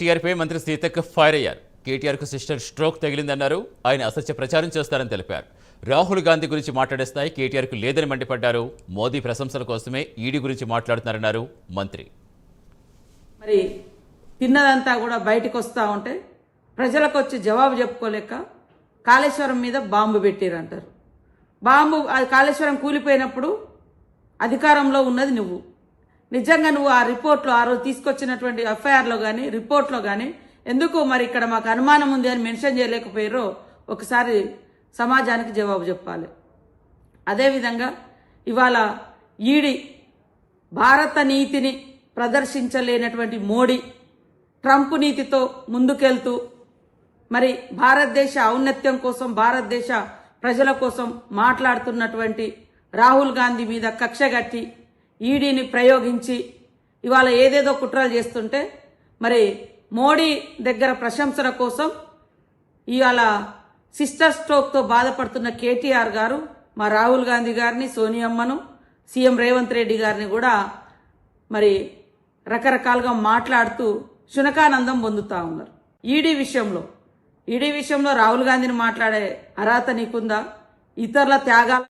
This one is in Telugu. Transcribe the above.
టీఆర్పై మంత్రి సీతక్క ఫైర్ అయ్యారు. కేటీఆర్కు సిస్టర్ స్ట్రోక్ తగిలిందన్నారు. ఆయన అసత్య ప్రచారం చేస్తారని తెలిపారు. రాహుల్ గాంధీ గురించి మాట్లాడే స్థాయి కేటీఆర్కు లేదని మండిపడ్డారు. మోదీ ప్రశంసల కోసమే ఈడీ గురించి మాట్లాడుతున్నారన్నారు మంత్రి. మరి తిన్నదంతా కూడా బయటకు వస్తూ ఉంటే ప్రజలకు వచ్చి జవాబు చెప్పుకోలేక కాళేశ్వరం మీద బాంబు పెట్టిరంటారు. బాంబు కాళేశ్వరం కూలిపోయినప్పుడు అధికారంలో ఉన్నది నువ్వు. నిజంగా నువ్వు ఆ రిపోర్ట్లో ఆ రోజు తీసుకొచ్చినటువంటి ఎఫ్ఐఆర్లో కానీ రిపోర్ట్లో కానీ ఎందుకు మరి ఇక్కడ మాకు అనుమానం ఉంది అని మెన్షన్ చేయలేకపోయారో ఒకసారి సమాజానికి జవాబు చెప్పాలి. అదేవిధంగా ఇవాళ ఈడీ భారత నీతిని ప్రదర్శించలేనటువంటి మోడీ ట్రంప్ నీతితో ముందుకెళ్తూ మరి భారతదేశ ఔన్నత్యం కోసం భారతదేశ ప్రజల కోసం మాట్లాడుతున్నటువంటి రాహుల్ గాంధీ మీద కక్షగట్టి ఈడీని ప్రయోగించి ఇవాళ ఏదేదో కుట్రలు చేస్తుంటే మరి మోడీ దగ్గర ప్రశంసల కోసం ఇవాళ సిస్టర్ స్ట్రోక్తో బాధపడుతున్న కేటీఆర్ గారు మా రాహుల్ గాంధీ గారిని, సోనియమ్మను, సీఎం రేవంత్ రెడ్డి గారిని కూడా మరి రకరకాలుగా మాట్లాడుతూ శునకానందం పొందుతూ ఉన్నారు. ఈడీ విషయంలో రాహుల్ గాంధీని మాట్లాడే అర్హత నీకుందా? ఇతరుల త్యాగాల